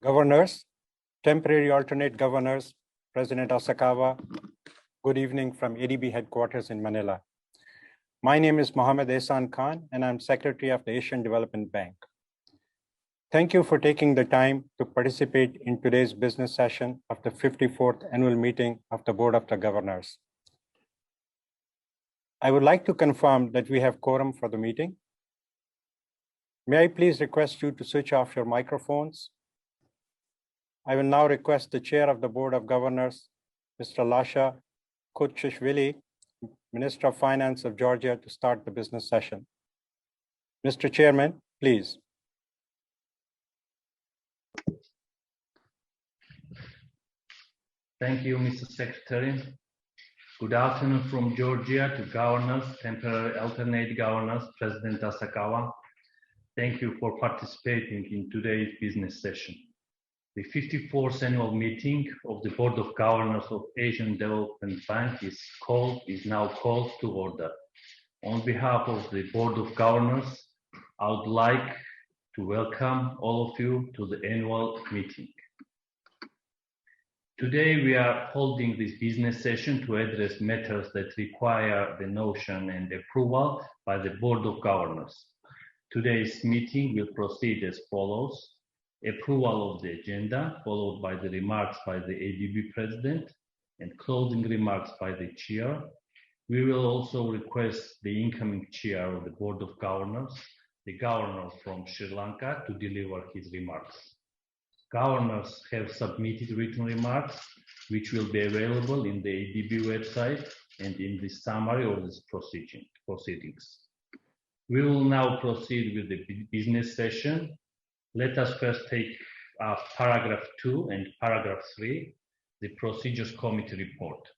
Governors, temporary alternate governors, President Asakawa, good evening from ADB headquarters in Manila. My name is Mohammed Ehsan Khan, and I'm Secretary of the Asian Development Bank. Thank you for taking the time to participate in today's business session of the 54th annual meeting of the Board of the Governors. I would like to confirm that we have quorum for the meeting. May I please request you to switch off your microphones? I will now request the Chair of the Board of Governors, Mr. Lasha Kutchishvili, Minister of Finance of Georgia, to start the business session. Mr. Chairman, please. Thank you, Mr. Secretary. Good afternoon from Georgia to governors, temporary alternate governors, President Asakawa. Thank you for participating in today's business session. The 54th annual meeting of the Board of Governors of Asian Development Bank is now called to order. On behalf of the Board of Governors, I would like to welcome all of you to the annual meeting. Today, we are holding this business session to address matters that require the notion and approval by the Board of Governors. Today's meeting will proceed as follows: approval of the agenda, followed by the remarks by the ADB President and closing remarks by the Chair. We will also request the incoming Chair of the Board of Governors, the Governor from Sri Lanka, to deliver his remarks. Governors have submitted written remarks, which will be available in the ADB website and in the summary of this proceedings. We will now proceed with the business session. Let us first take up paragraph 2 and paragraph 3, the Procedures Committee report.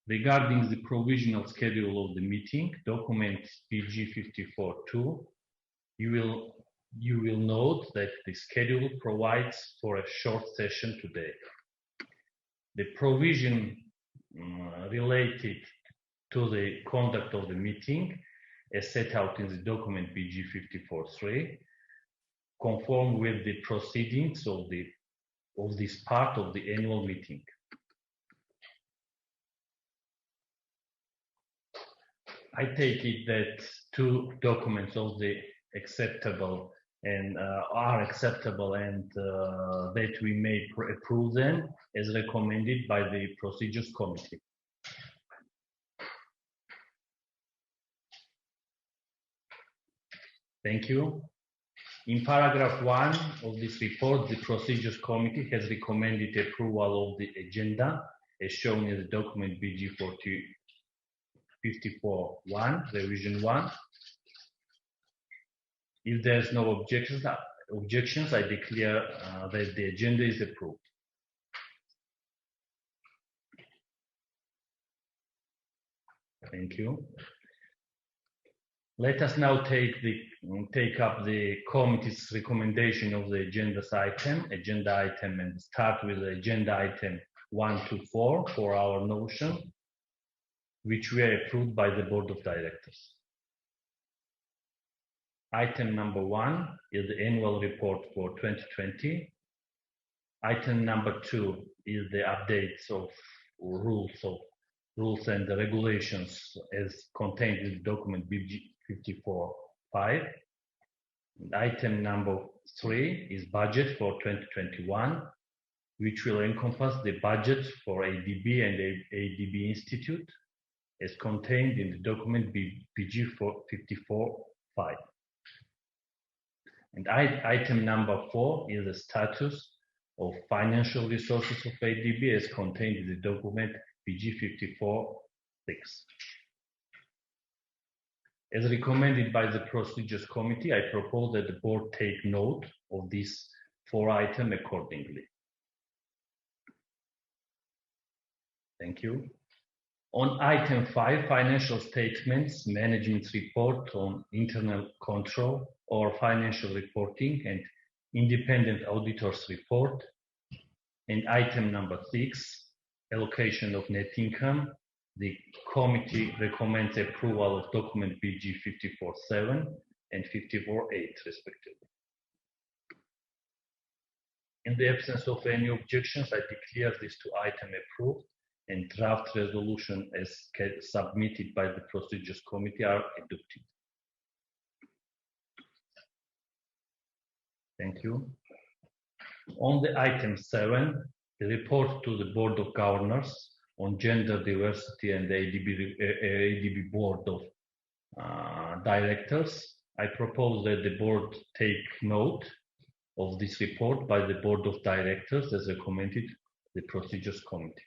Regarding the provisional schedule of the meeting, document PG 54-2, you will note that the schedule provides for a short session today. The provision related to the conduct of the meeting, as set out in the document PG 54-3, conform with the proceedings of this part of the annual meeting. I take it that two documents of the acceptable and are acceptable, and that we may approve them as recommended by the Procedures Committee. Thank you. In paragraph 1 of this report, the Procedures Committee has recommended approval of the agenda as shown in the document BG 54-1, revision 1. If there's no objections, I declare that the agenda is approved. Thank you. Let us now take up the committee's recommendation of the agenda item, and start with the agenda item 1 to 4 for our notion, which were approved by the Board of Directors. Item number 1 is the annual report for 2020. Item number 2 is the updates of rules and the regulations as contained in the document BG 54-5. Item number 3 is budget for 2021, which will encompass the budget for ADB and ADB Institute as contained in the document BG 54-5. And item number 4 is the status of financial resources of ADB as contained in the document BG 54-6. As recommended by the Procedures Committee, I propose that the board take note of these 4 items accordingly. Thank you. On item 5, financial statements, management report on internal control or financial reporting and independent auditors report. And item number 6, allocation of net income. The committee recommends approval of document BG 54-7 and 54-8 respectively. In the absence of any objections, I declare these two items approved and draft resolution as submitted by the Procedures Committee are adopted. Thank you. On the item 7, the report to the Board of Governors on gender diversity and the ADB Board of Directors, I propose that the board take note of this report by the Board of Directors as recommended the Procedures Committee.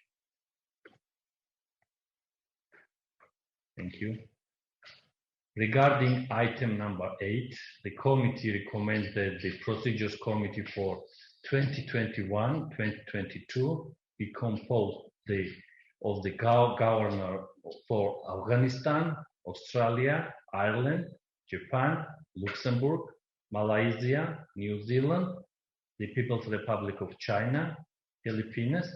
Thank you. Regarding item number 8, the committee recommends that the Procedures Committee for 2021-2022 be composed of the governor for Afghanistan, Australia, Ireland, Japan, Luxembourg, Malaysia, New Zealand, the People's Republic of China, Philippines,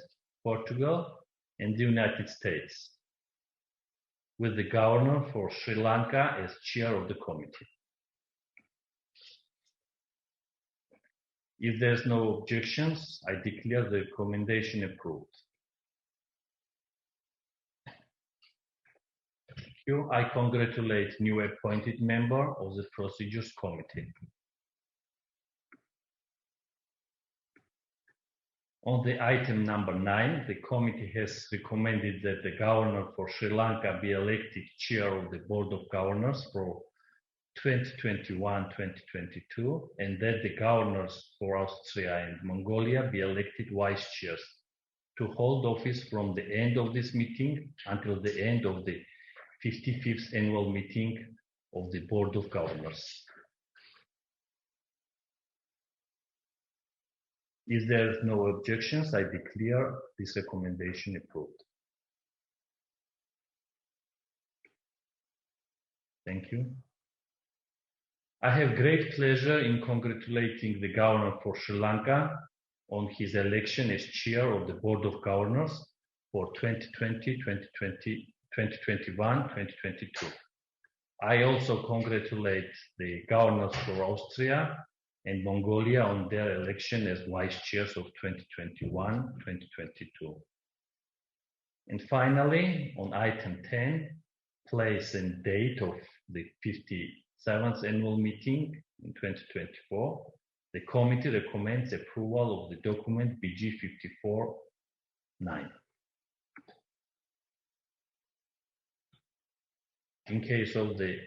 Portugal, and the United States, with the governor for Sri Lanka as chair of the committee. If there's no objections, I declare the recommendation approved. Thank you. I congratulate new appointed member of the Procedures Committee. On the item number 9, the committee has recommended that the governor for Sri Lanka be elected chair of the Board of Governors for 2021-2022, and that the governors for Austria and Mongolia be elected vice chairs to hold office from the end of this meeting until the end of the 55th annual meeting of the Board of Governors. If there are no objections, I declare this recommendation approved. Thank you. I have great pleasure in congratulating the governor for Sri Lanka on his election as chair of the Board of Governors for 2021-2022. I also congratulate the governors for Austria and Mongolia on their election as vice chairs of 2021-2022. And finally, on item 10, place and date of the 57th annual meeting in 2024, the committee recommends approval of the document BG 54-9. In case of the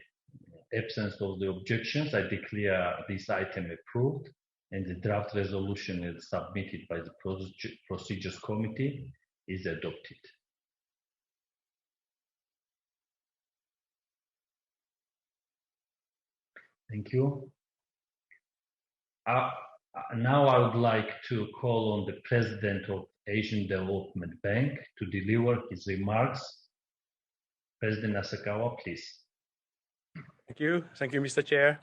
absence of the objections, I declare this item approved and the draft resolution is submitted by the Procedures Committee is adopted. Thank you. Now I would like to call on the President of Asian Development Bank to deliver his remarks. President Asakawa, please. Thank you, Mr. Chair.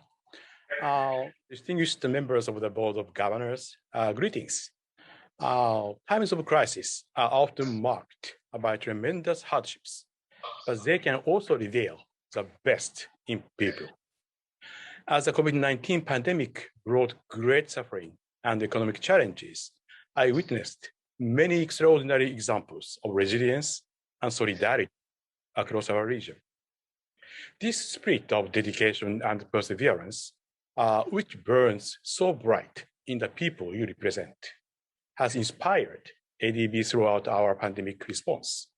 Distinguished members of the Board of Governors, greetings. Times of crisis are often marked by tremendous hardships, but they can also reveal the best in people. As the COVID-19 pandemic brought great suffering and economic challenges, I witnessed many extraordinary examples of resilience and solidarity across our region. This spirit of dedication and perseverance, which burns so bright in the people you represent, has inspired ADB throughout our pandemic response.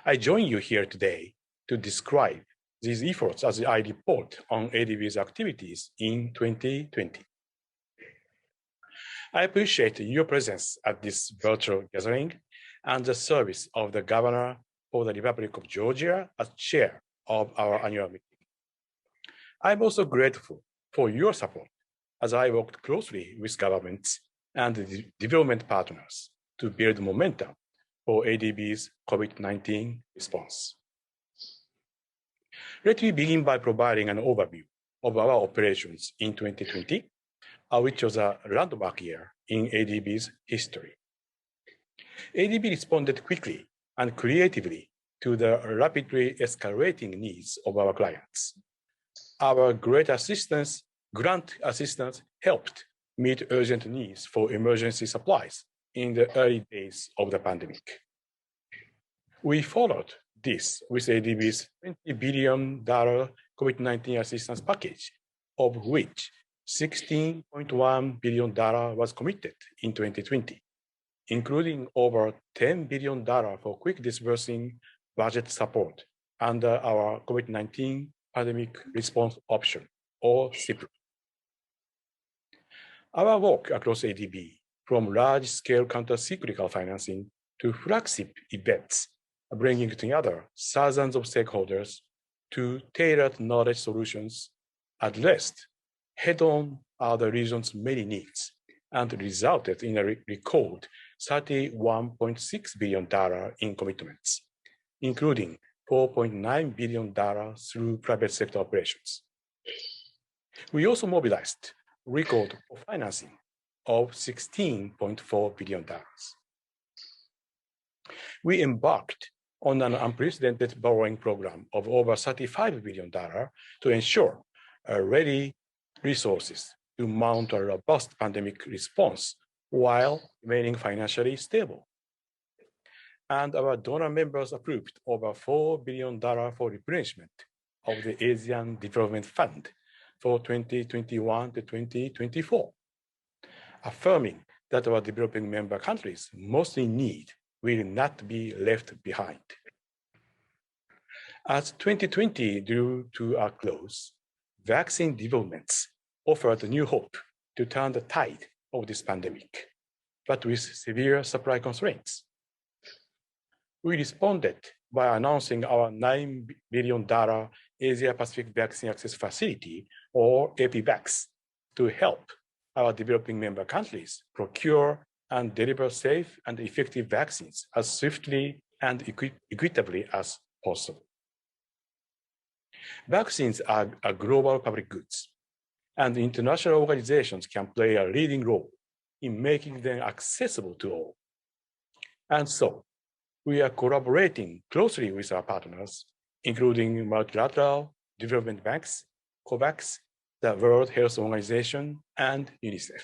I join you here today to describe these efforts as I report on ADB's activities in 2020. I appreciate your presence at this virtual gathering and the service of the Governor for the Republic of Georgia as chair of our annual meeting. I'm also grateful for your support as I worked closely with governments and development partners to build momentum for ADB's COVID-19 response. Let me begin by providing an overview of our operations in 2020, which was a landmark year in ADB's history. ADB responded quickly and creatively to the rapidly escalating needs of our clients. Our grant assistance helped meet urgent needs for emergency supplies in the early days of the pandemic. We followed this with ADB's $20 billion COVID-19 assistance package, of which $16.1 billion was committed in 2020, including over $10 billion for quick disbursing budget support under our COVID-19 pandemic response option, or CIP. Our work across ADB, from large-scale counter-cyclical financing to flagship events, bringing together thousands of stakeholders to tailored knowledge solutions, addressed head-on the region's many needs, and resulted in a record $31.6 billion in commitments, including $4.9 billion through private sector operations. We also mobilized record financing of $16.4 billion. We embarked on an unprecedented borrowing program of over $35 billion to ensure ready resources to mount a robust pandemic response while remaining financially stable. And our donor members approved over $4 billion for replenishment of the Asian Development Fund for 2021 to 2024, affirming that our developing member countries most in need will not be left behind. As 2020 drew to a close, vaccine developments offered new hope to turn the tide of this pandemic, but with severe supply constraints. We responded by announcing our $9 billion Asia Pacific Vaccine Access Facility, or APVAX, to help our developing member countries procure and deliver safe and effective vaccines as swiftly and equitably as possible. Vaccines are global public goods, and international organizations can play a leading role in making them accessible to all. And so, we are collaborating closely with our partners, including multilateral development banks, COVAX, the World Health Organization, and UNICEF.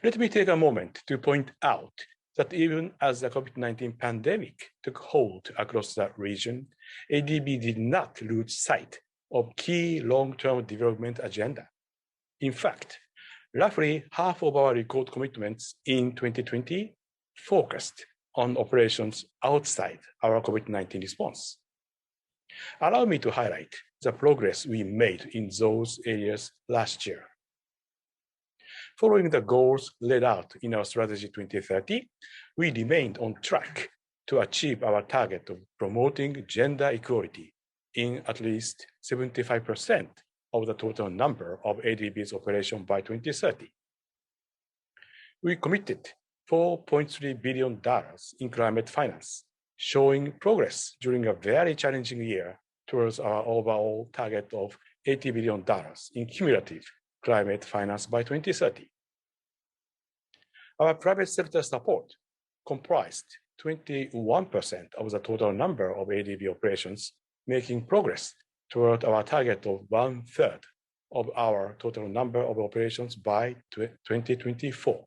Let me take a moment to point out that even as the COVID-19 pandemic took hold across the region, ADB did not lose sight of key long-term development agenda. In fact, roughly half of our record commitments in 2020 focused on operations outside our COVID-19 response. Allow me to highlight the progress we made in those areas last year. Following the goals laid out in our Strategy 2030, we remained on track to achieve our target of promoting gender equality in at least 75% of the total number of ADB's operations by 2030. We committed $4.3 billion in climate finance, showing progress during a very challenging year towards our overall target of $80 billion in cumulative climate finance by 2030. Our private sector support comprised 21% of the total number of ADB operations, making progress toward our target of 1/3 of our total number of operations by 2024.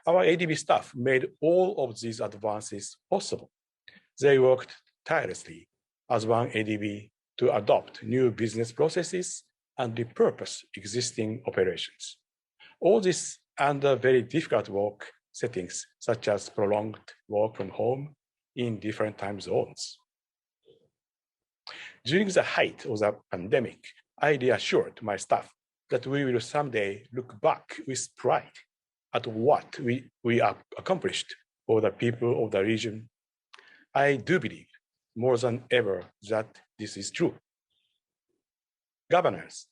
Our ADB staff made all of these advances possible. They worked tirelessly as one ADB to adopt new business processes and repurpose existing operations. All this under very difficult work settings, such as prolonged work from home in different time zones. During the height of the pandemic, I reassured my staff that we will someday look back with pride at what we accomplished for the people of the region. I do believe more than ever that this is true. Governors,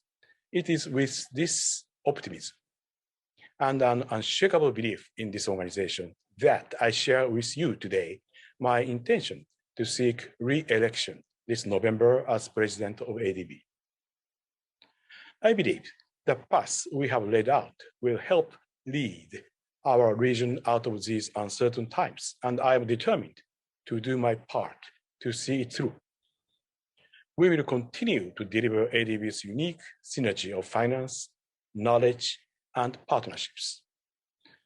it is with this optimism and an unshakable belief in this organization that I share with you today my intention to seek re-election this November as president of ADB. I believe the path we have laid out will help lead our region out of these uncertain times, and I am determined to do my part to see it through. we will continue to deliver ADB's unique synergy of finance, knowledge, and partnerships.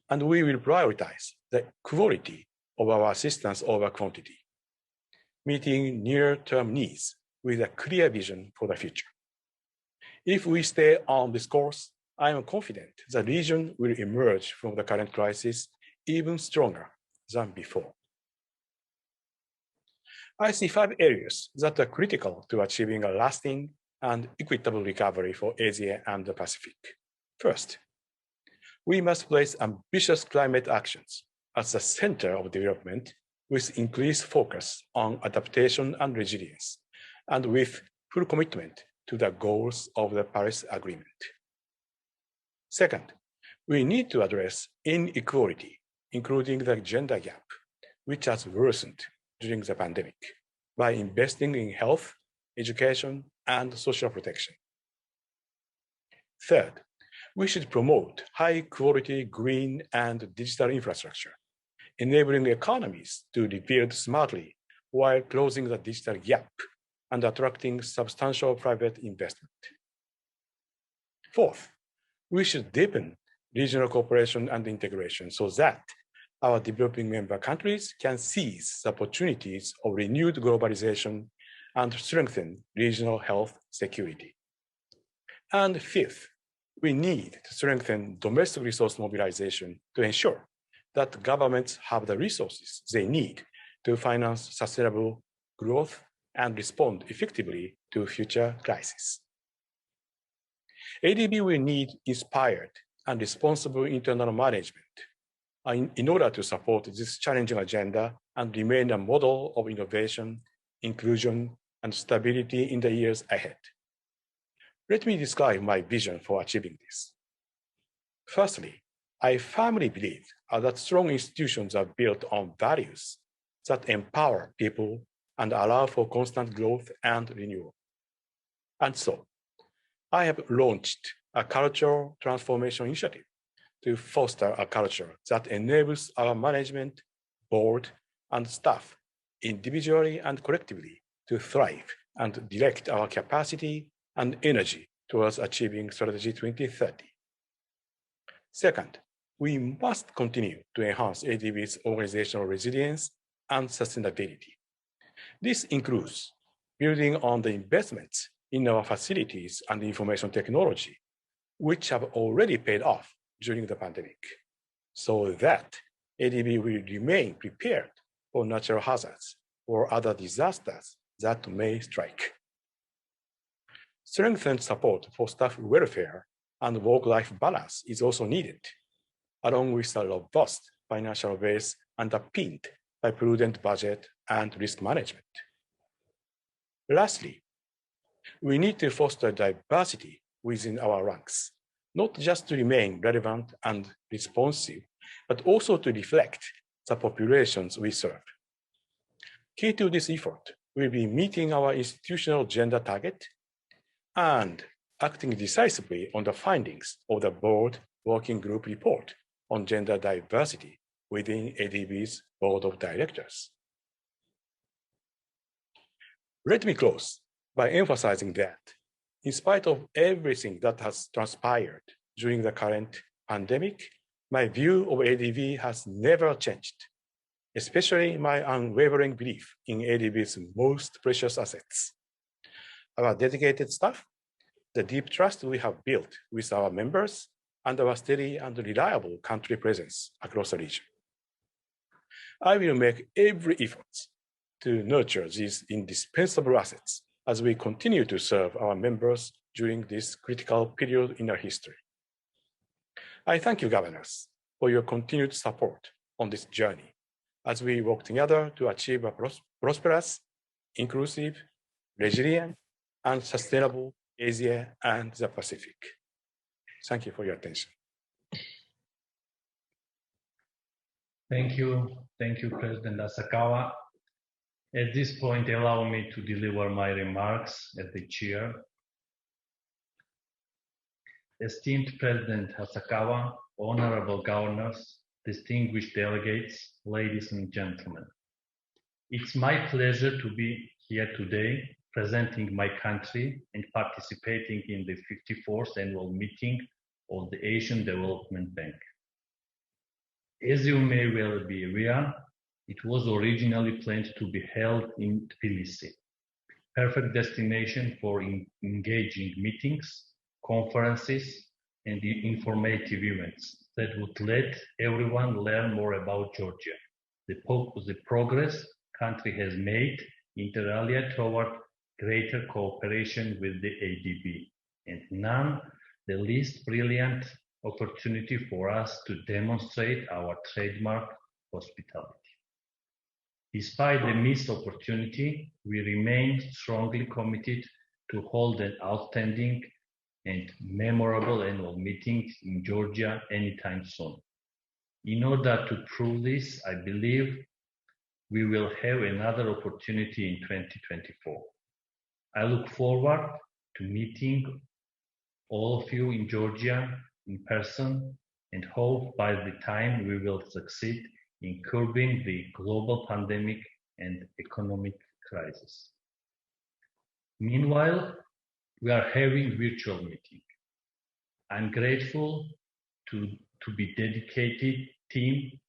And we will prioritize the quality of our assistance over quantity, meeting near-term needs with a clear vision for the future. If we stay on this course, I am confident the region will emerge from the current crisis even stronger than before. I see 5 areas that are critical to achieving a lasting and equitable recovery for Asia and the Pacific. First, we must place ambitious climate actions at the center of development with increased focus on adaptation and resilience, and with full commitment to the goals of the Paris Agreement. Second, we need to address inequality, including the gender gap, which has worsened during the pandemic, by investing in health, education, and social protection. Third, we should promote high-quality green and digital infrastructure, enabling economies to rebuild smartly while closing the digital gap and attracting substantial private investment. Fourth, we should deepen regional cooperation and integration so that our developing member countries can seize the opportunities of renewed globalization and strengthen regional health security. And fifth, we need to strengthen domestic resource mobilization to ensure that governments have the resources they need to finance sustainable growth and respond effectively to future crises. ADB will need inspired and responsible internal management in order to support this challenging agenda and remain a model of innovation, inclusion, and stability in the years ahead. Let me describe my vision for achieving this. Firstly, I firmly believe that strong institutions are built on values that empower people and allow for constant growth and renewal. And so, I have launched a cultural transformation initiative to foster a culture that enables our management, board, and staff individually and collectively to thrive and direct our capacity and energy towards achieving Strategy 2030. Second, we must continue to enhance ADB's organizational resilience and sustainability. This includes building on the investments in our facilities and information technology, which have already paid off during the pandemic, so that ADB will remain prepared for natural hazards or other disasters that may strike. Strengthened support for staff welfare and work-life balance is also needed, along with a robust financial base underpinned by prudent budget and risk management. Lastly, we need to foster diversity within our ranks, not just to remain relevant and responsive, but also to reflect the populations we serve. Key to this effort will be meeting our institutional gender target and acting decisively on the findings of the Board Working Group report on gender diversity within ADB's Board of Directors. Let me close by emphasizing that, in spite of everything that has transpired during the current pandemic, my view of ADB has never changed, especially my unwavering belief in ADB's most precious assets: our dedicated staff, the deep trust we have built with our members, and our steady and reliable country presence across the region. I will make every effort to nurture these indispensable assets as we continue to serve our members during this critical period in our history. I thank you, governors, for your continued support on this journey as we work together to achieve a prosperous, inclusive, resilient, and sustainable Asia and the Pacific. Thank you for your attention. Thank you, President Asakawa. At this point, allow me to deliver my remarks as the chair. Esteemed President Asakawa, honorable governors, distinguished delegates, ladies and gentlemen. It's my pleasure to be here today presenting my country and participating in the 54th annual meeting of the Asian Development Bank. As you may well be aware, it was originally planned to be held in Tbilisi, perfect destination for engaging meetings, conferences, and informative events that would let everyone learn more about Georgia, the progress country has made inter alia toward greater cooperation with the ADB, and none the least brilliant opportunity for us to demonstrate our trademark hospitality. Despite the missed opportunity, we remain strongly committed to hold an outstanding and memorable annual meeting in Georgia anytime soon. In order to prove this, I believe we will have another opportunity in 2024. I look forward to meeting all of you in Georgia in person and hope by the time we will succeed in curbing the global pandemic and economic crisis. Meanwhile, we are having virtual meeting. I'm grateful to the dedicated team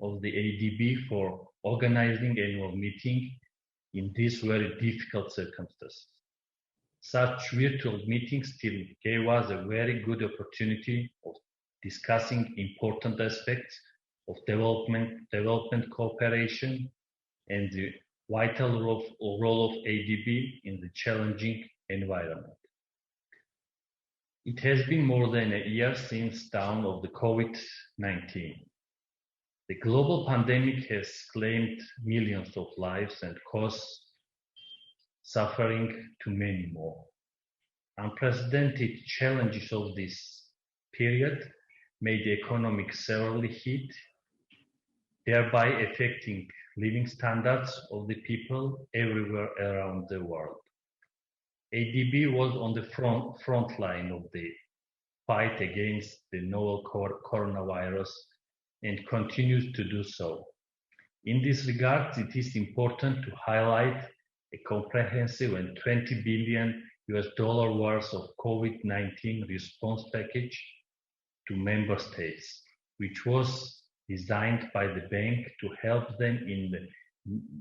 of the ADB for organizing annual meeting in these very difficult circumstances. Such virtual meetings still gave us a very good opportunity of discussing important aspects of development cooperation and the vital role of ADB in the challenging environment. It has been more than a year since dawn of the COVID-19. The global pandemic has claimed millions of lives and caused suffering to many more. Unprecedented challenges of this period made the economic severely hit, thereby affecting living standards of the people everywhere around the world. ADB was on the front line of the fight against the novel coronavirus and continues to do so. In this regard, it is important to highlight a comprehensive and $20 billion worth of COVID-19 response package to member states, which was designed by the bank to help them in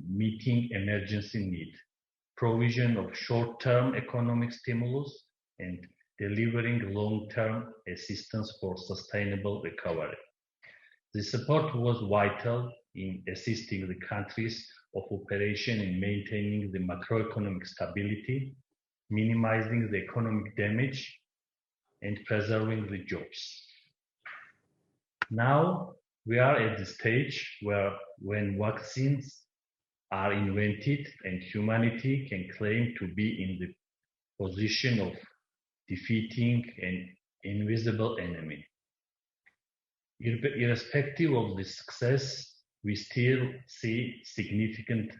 meeting emergency need, provision of short-term economic stimulus, and delivering long-term assistance for sustainable recovery. The support was vital in assisting the countries of operation in maintaining the macroeconomic stability, minimizing the economic damage, and preserving the jobs. Now we are at the stage where when vaccines are invented and humanity can claim to be in the position of defeating an invisible enemy. Irrespective of the success, we still see significant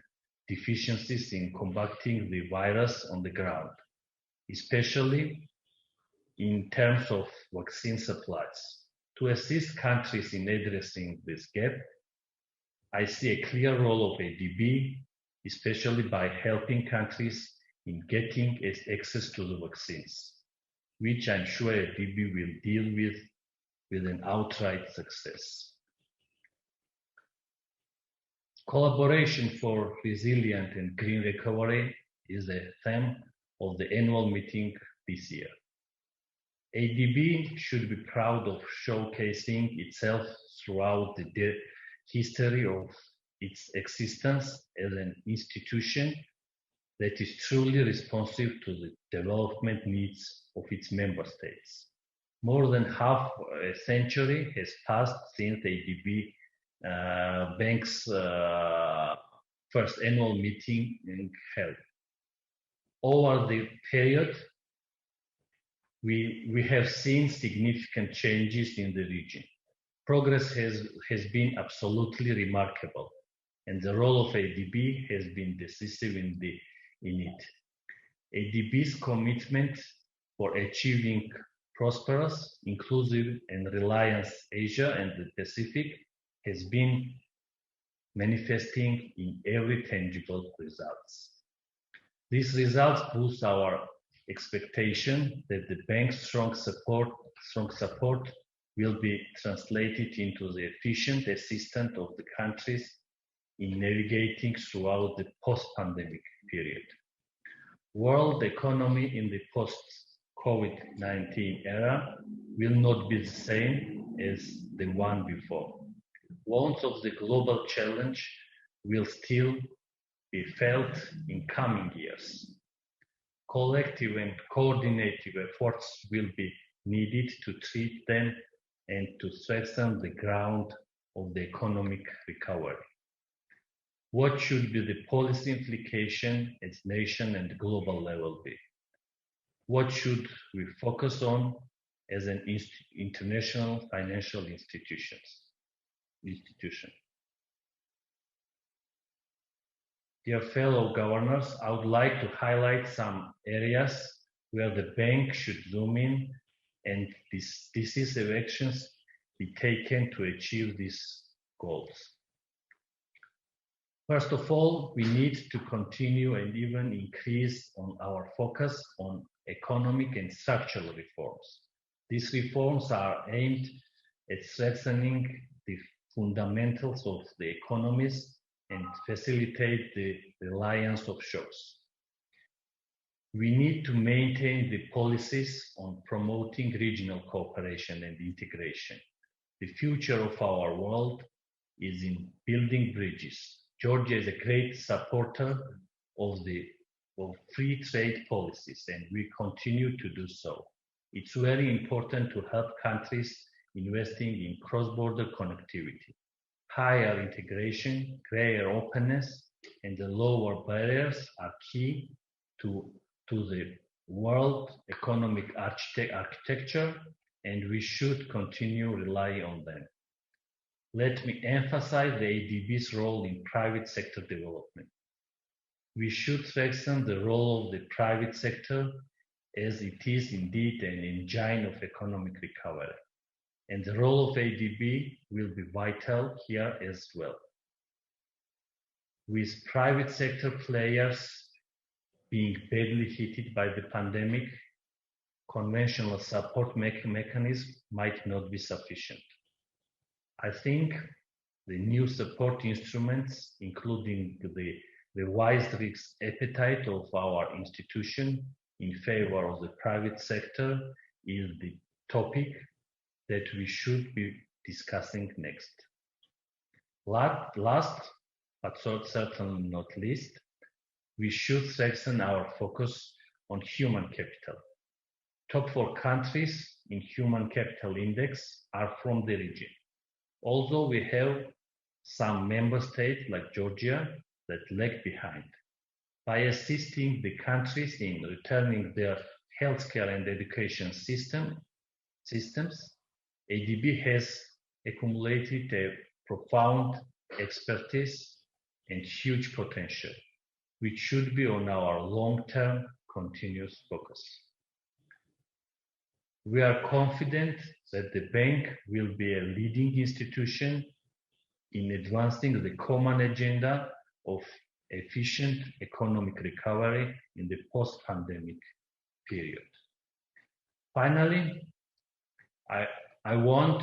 deficiencies in combating the virus on the ground, especially in terms of vaccine supplies. To assist countries in addressing this gap, I see a clear role of ADB, especially by helping countries in getting access to the vaccines, which I'm sure ADB will deal with an outright success. Collaboration for resilient and green recovery is a theme of the annual meeting this year. ADB should be proud of showcasing itself throughout the history of its existence as an institution that is truly responsive to the development needs of its member states. More than half a century has passed since the ADB Bank's first annual meeting held. Over the period, we have seen significant changes in the region. Progress has been absolutely remarkable, and the role of ADB has been decisive in it. ADB's commitment for achieving prosperous, inclusive, and reliant Asia and the Pacific has been manifesting in every tangible results. These results boost our expectation that the bank's strong support will be translated into the efficient assistance of the countries in navigating throughout the post-pandemic period. World economy in the post-COVID-19 era will not be the same as the one before. Wounds of the global challenge will still be felt in coming years. Collective and coordinated efforts will be needed to treat them and to strengthen the ground of the economic recovery. What should be the policy implication at nation and global level be? What should we focus on as an international financial institution? Dear fellow governors, I would like to highlight some areas where the bank should zoom in and decisive actions be taken to achieve these goals. First of all, we need to continue and even increase on our focus on economic and structural reforms. These reforms are aimed at strengthening the fundamentals of the economies and facilitate the reliance of shocks. We need to maintain the policies on promoting regional cooperation and integration. The future of our world is in building bridges. Georgia is a great supporter of free trade policies, and we continue to do so. It's very important to help countries investing in cross-border connectivity. Higher integration, greater openness, and the lower barriers are key to the world economic architecture, and we should continue relying on them. Let me emphasize the ADB's role in private sector development. We should strengthen the role of the private sector as it is indeed an engine of economic recovery. And the role of ADB will be vital here as well. With private sector players being badly hit by the pandemic, conventional support mechanisms might not be sufficient. I think the new support instruments, including the revised risk appetite of our institution in favor of the private sector, is the topic that we should be discussing next. Last, but certainly not least, we should strengthen our focus on human capital. Top 4 countries in Human Capital Index are from the region. Although we have some member states like Georgia that lag behind. By assisting the countries in returning their healthcare and education systems, ADB has accumulated a profound expertise and huge potential, which should be on our long-term continuous focus. We are confident that the bank will be a leading institution in advancing the common agenda of efficient economic recovery in the post-pandemic period. Finally, I want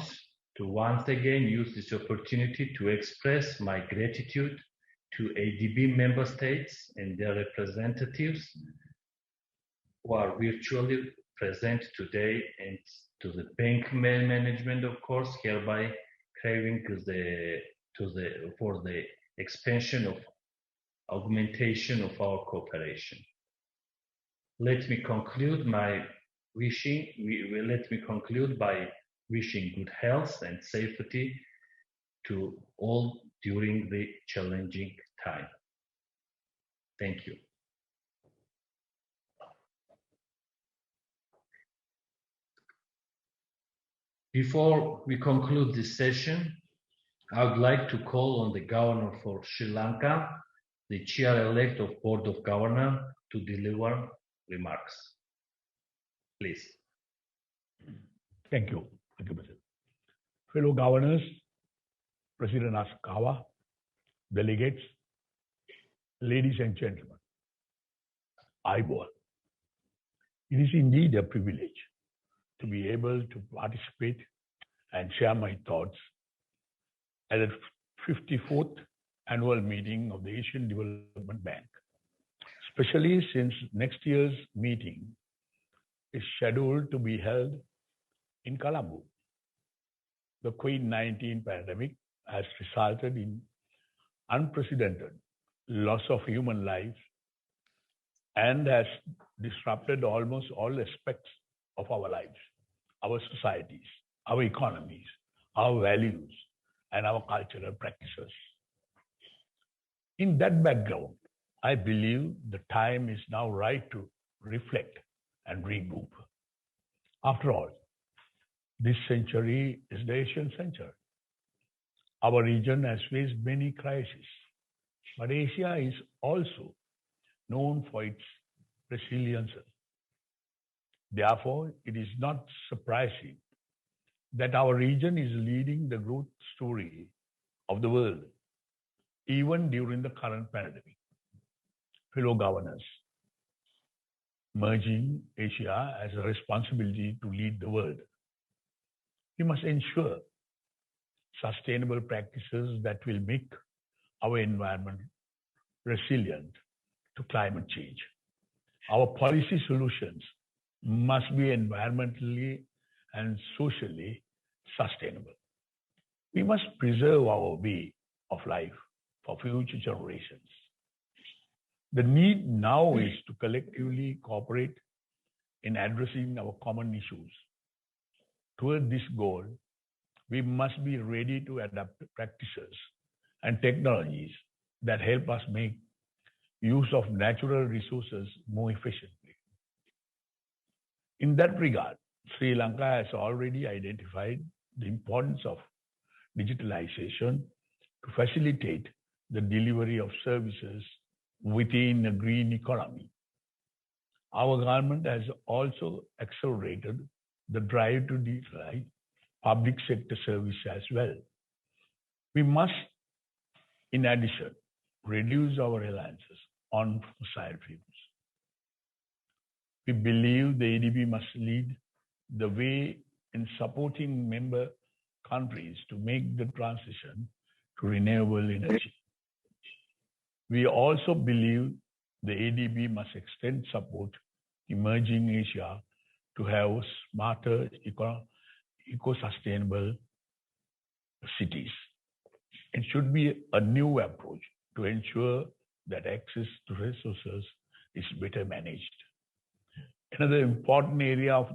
to once again use this opportunity to express my gratitude to ADB member states and their representatives who are virtually present today, and to the bank management, of course, hereby craving for the expansion of augmentation of our cooperation. Let me conclude by wishing good health and safety to all during the challenging time. Thank you. Before we conclude this session, I would like to call on the Governor for Sri Lanka, the Chair-elect of Board of Governors, to deliver remarks. Please. Thank you. Thank you, President. Fellow governors, President Asakawa, delegates, ladies and gentlemen, Ayubowan. It is indeed a privilege to be able to participate and share my thoughts at the 54th annual meeting of the Asian Development Bank, especially since next year's meeting is scheduled to be held in Colombo. The COVID-19 pandemic has resulted in unprecedented loss of human lives and has disrupted almost all aspects of our lives, our societies, our economies, our values, and our cultural practices. In that background, I believe the time is now right to reflect and regroup. After all, this century is the Asian century. Our region has faced many crises, but Asia is also known for its resilience. Therefore, it is not surprising that our region is leading the growth story of the world, even during the current pandemic. Fellow governors, merging Asia has a responsibility to lead the world. We must ensure sustainable practices that will make our environment resilient to climate change. Our policy solutions must be environmentally and socially sustainable. We must preserve our way of life for future generations. The need now is to collectively cooperate in addressing our common issues. Toward this goal, we must be ready to adapt practices and technologies that help us make use of natural resources more efficiently. In that regard, Sri Lanka has already identified the importance of digitalization to facilitate the delivery of services within a green economy. Our government has also accelerated the drive to digitalize public sector service as well. We must, in addition, reduce our reliances on fossil fuels. We believe the ADB must lead the way in supporting member countries to make the transition to renewable energy. We also believe the ADB must extend support to emerging Asia to have smarter, eco-sustainable cities. It should be a new approach to ensure that access to resources is better managed. Another important area of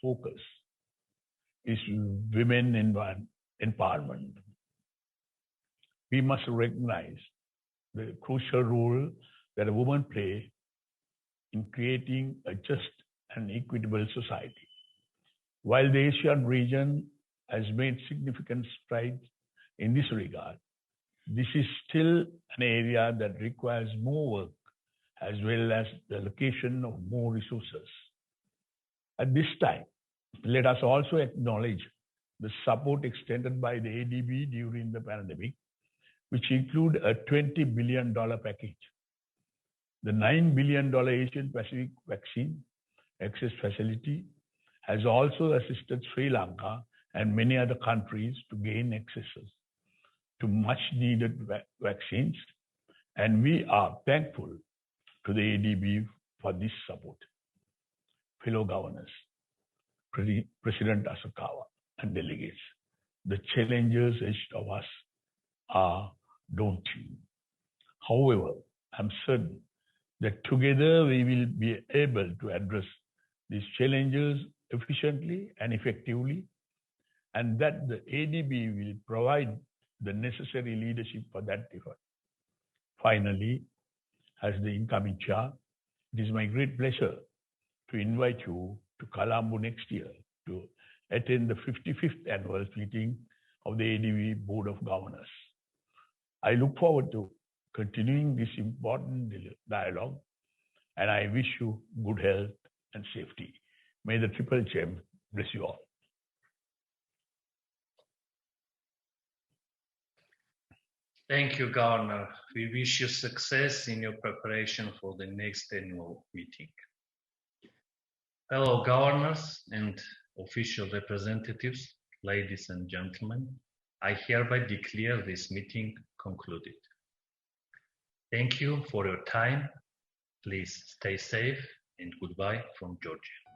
focus is women empowerment. We must recognize the crucial role that a woman plays in creating a just and equitable society. While the Asian region has made significant strides in this regard, this is still an area that requires more work as well as the allocation of more resources. At this time, let us also acknowledge the support extended by the ADB during the pandemic, which include a $20 billion package. The $9 billion Asian Pacific Vaccine Access Facility has also assisted Sri Lanka and many other countries to gain access to much needed vaccines, and we are thankful to the ADB for this support. Fellow governors, President Asakawa and delegates, the challenges each of us are daunting. However, I'm certain that together we will be able to address these challenges efficiently and effectively, and that the ADB will provide the necessary leadership for that effort. Finally, as the incoming chair, it is my great pleasure to invite you to Colombo next year to attend the 55th annual meeting of the ADB Board of Governors. I look forward to continuing this important dialogue, and I wish you good health and safety. May the Triple Gem bless you all. Thank you, Governor. We wish you success in your preparation for the next annual meeting. Fellow governors and official representatives, ladies and gentlemen, I hereby declare this meeting concluded. Thank you for your time. Please stay safe and goodbye from Georgia.